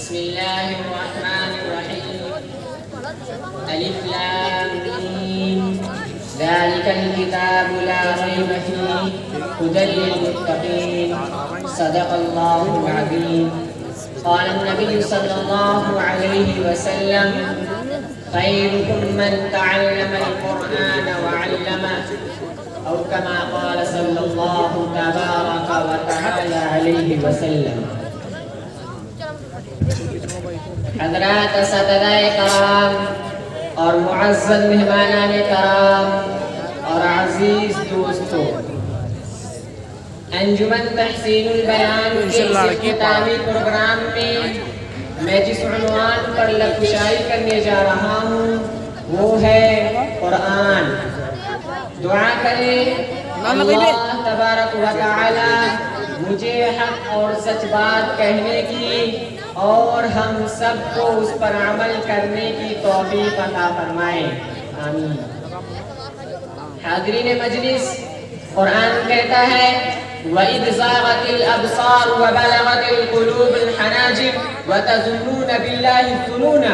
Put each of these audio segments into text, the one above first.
بسم الله الرحمن الرحيم. ألف لام ميم. ذلك الكتاب لا ريب فيه هدى للمتقين. صدق الله العظيم. قال النبي صلى الله عليه وسلم: خيركم من تعلم القرآن وعلمه، أو كما قال صلی اللہ تبارک و تعالی علیہ وسلم. حضرات اساتذہ کرام اور معزز مہمانان کرام اور عزیز دوستوں، انجمن تحسین البیان کے اس اختتامی پروگرام میں میں جس عنوان پر لفظائی کرنے جا رہا ہوں وہ ہے قرآن. دعا کریں اللہ تبارک و تعالی مجھے حق اور سچ بات کہنے کی اور ہم سب کو اس پر عمل کرنے کی توفیق عطا فرمائے. آمین. حاضرین مجلس، قرآن کہتا ہے: وَإِذْ زَاغَتِ الْأَبْصَارُ وَبَلَغَتِ الْقُلُوبُ الْحَنَاجِرَ وَتَظُنُّونَ بِاللَّهِ الظُّنُونَ.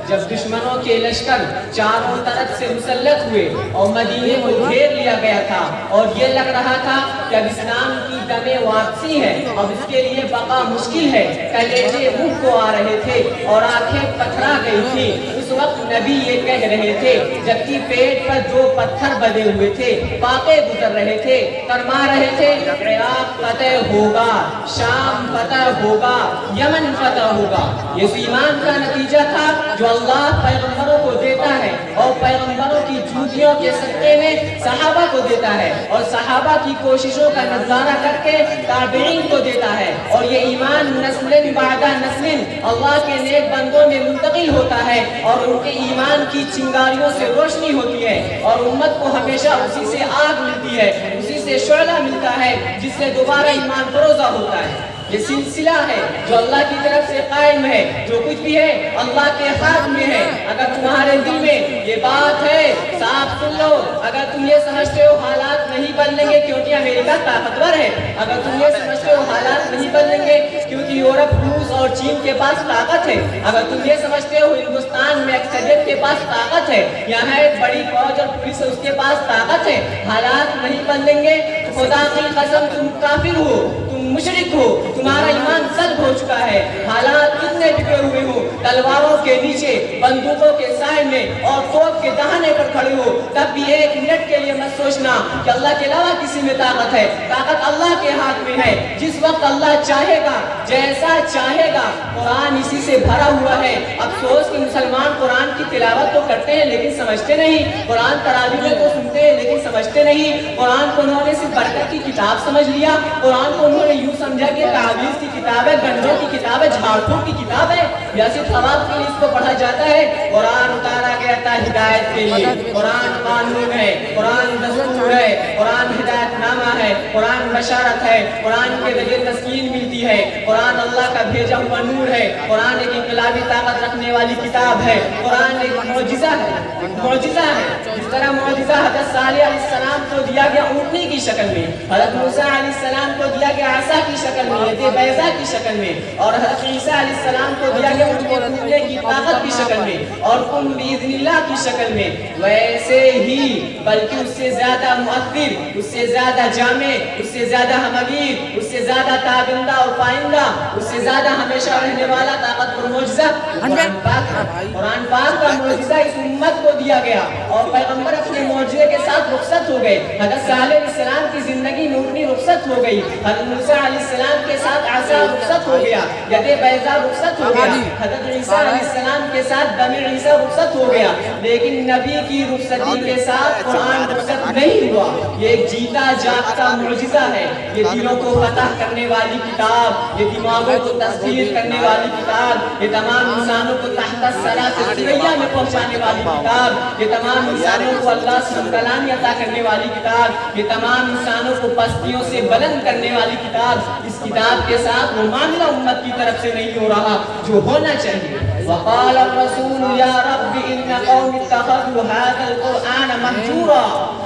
جب دشمنوں کے لشکر چاروں طرف سے مسلط ہوئے اور مدینے کو گھیر لیا گیا تھا اور یہ لگ رہا تھا کہ اب اسلام کی دم واپسی ہے، اب اس کے لیے بقا مشکل ہے، کلیجے منہ کو آ رہے تھے اور آنکھیں پتھرا گئی تھی، اس وقت نبی یہ کہہ رہے تھے جبکہ پیٹ پر جو پتھر بدے ہوئے تھے، پاکے گزر رہے تھے، فرما رہے تھے عراق فتح ہوگا، شام فتح ہوگا، یمن فتح ہوگا. یہ ایمان کا نتیجہ تھا جو اللہ پیغمبروں کو دیتا ہے اور پیغمبروں کی جوتیوں کے صدقے میں صحابہ کو دیتا ہے اور صحابہ کی کوششوں کا نظارہ کر کے تابعین کو دیتا ہے. اور یہ ایمان نسل بعد نسل اللہ کے نیک بندوں میں منتقل ہوتا ہے اور ان کے ایمان کی چنگاریوں سے روشنی ہوتی ہے اور امت کو ہمیشہ اسی سے آگ ملتی ہے، اسی سے شعلہ ملتا ہے جس سے دوبارہ ایمان فروزہ ہوتا ہے. یہ سلسلہ ہے جو اللہ کی طرف سے قائم ہے. جو کچھ بھی ہے اللہ کے ہاتھ میں ہے. اگر تمہارے دل میں یہ بات ہے صاف سن لو. اگر تم یہ سمجھتے ہو حالات نہیں بدلیں گے کیونکہ امریکہ طاقتور ہے، اگر تم یہ سمجھتے ہو حالات نہیں بدلیں گے کیونکہ یورپ، روس اور چین کے پاس طاقت ہے، اگر تم یہ سمجھتے ہو ہندوستان میں اکثریت کے پاس طاقت ہے، یہاں ایک بڑی فوج اور پولیس ہے اس کے پاس طاقت ہے، حالات نہیں بدلیں گے، خدا کی قسم تم کافر ہو، تم مشرک ہو، تمہارا ایمان سلب ہو چکا ہے. حالات کتنے بگڑے ہوئے ہو، تلواروں کے نیچے، بندوقوں کے سائے میں اور توپ کے دہانے پر کھڑے ہو، تب بھی ایک منٹ کے لیے مت سوچنا کہ اللہ کے علاوہ کسی میں طاقت ہے. طاقت اللہ کے ہاتھ میں ہے. جس وقت اللہ چاہے گا، جیسا چاہے گا. قرآن اسی سے بھرا ہوا ہے. افسوس کہ مسلمان قرآن کی تلاوت تو کرتے ہیں لیکن سمجھتے نہیں. قرآن تراویح میں تو سنتے ہیں لیکن سمجھتے نہیں. قرآن کو انہوں نے صرف برکت کی کتاب سمجھ لیا. قرآن کو انہوں نے یوں سمجھا کہ تعویذ کی کتاب ہے، گنڈوں کی کتاب ہے، جھاڑ پھوک کی کتاب ہے، یا صرف ثواب کے لیے اس کو پڑھا جاتا ہے. قرآن اتارا گیا تھا ہدایت کے لیے. قرآن قانون ہے، قرآن دستور ہے، قرآن ہدایت نامہ ہے، قرآن بشارت ہے، قرآن کے ذریعے تسکین ملتی ہے، قرآن اللہ کا بھیجا ہوا نور ہے، قرآن ایک انقلابی طاقت رکھنے والی کتاب ہے، قرآن ایک معجزہ ہے. معجزہ ہے جس طرح معجزہ حضرت صالح علیہ السلام کو دیا گیا اونٹنی کی شکل میں، حضرت موسیٰ علیہ السلام کو دیا گیا عصا کی شکل میں، ید بیضا کی شکل میں، اور حضرت عیسیٰ علیہ السلام کو دیا گیا ان کے پھولنے کی طاقت کی شکل میں اور قم باذن اللہ کی شکل میں. ویسے ہی بلکہ اس سے زیادہ مؤثر، اس سے زیادہ جامع، اس سے زیادہ ہمگیر، اس سے زیادہ تابندہ اور پائندہ، اس سے زیادہ ہمیشہ رہنے والا طاقت اور معجزہ قرآن پاک ہے. قرآن پاک کا معجزہ اس امت کو دیا گیا اور پیغمبر اپنے معجزے کے ساتھ رخصت ہو گئے. حضرت صالح علیہ السلام کی زندگی نورانی رخصت ہو گئی. حضرت موسیٰ علیہ السلام کے ساتھ عصا رخصت ہو گیا، ید بیضا رخصت ہو گیا. حضرت عیسیٰ علیہ السلام کے ساتھ دم عیسیٰ رخصت ہو گیا. لیکن نبی کی رخصتی کے ساتھ قرآن رخصت نہیں ہوا. یہ ایک جیتا جاگتا معجزہ ہے. یہ دلوں کو فتح کرنے والی کتاب، یہ دماغوں کو تسخیر کرنے والی کتاب، یہ تمام انسانوں کو تحت الصراط السویہ میں پہنچانے والی کتاب، یہ تمام انسانوں کو اللہ سے کلامی عطا کرنے والی کتاب، یہ تمام انسانوں کو پستیوں سے بلند کرنے والی کتاب. اس کتاب کے ساتھ وہ معاملہ امت کی طرف سے نہیں ہو رہا جو ہونا چاہیے. وقال الرسول یا رب ان قوم اتخذوا هذا القرآن مهجورا.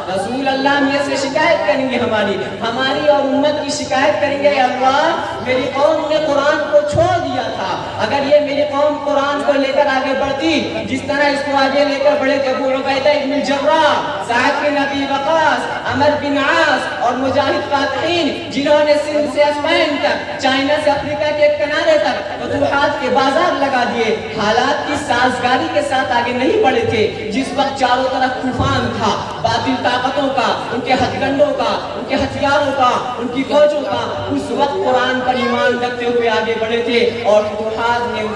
رسول اللہ میں سے شکایت کریں گے ہماری اور امت کی شکایت کریں گے، اللہ میری قوم نے قرآن کو چھوڑ دیا تھا، اگر یہ میری قوم قرآن کو لے کر آگے بڑھتی جس طرح اس کو آگے لے کر بڑھے تھے ابو عبیدہ ابن الجراح، سعد بن ابی وقاص، عمر بن عاص اور مجاہد فاتحین، جنہوں نے سندھ سے اسپین تک، چائنا سے افریقہ کے کنارے تک فتوحات کے بازار لگا دیے، حالات کی سازگاری کے ساتھ آگے نہیں بڑھے تھے، جس وقت چاروں طرف طوفان تھا باطل طاقتوں کا، ان کے ہتھ کنڈوں کا، ان کے ہتھیاروں کا، ان کی فوجوں کا، اس وقت قرآن پر ایمان رکھتے ہوئے آگے بڑھے تھے اور فتوحات نے ان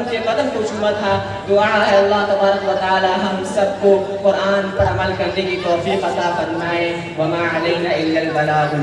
کے قدم کو چوما تھا۔ دعا ہے اللہ تبارک و تعالی ہم سب کو قرآن پر عمل کرنے کی توفیق عطا فرمائے۔ وما علینا الا البلاغ۔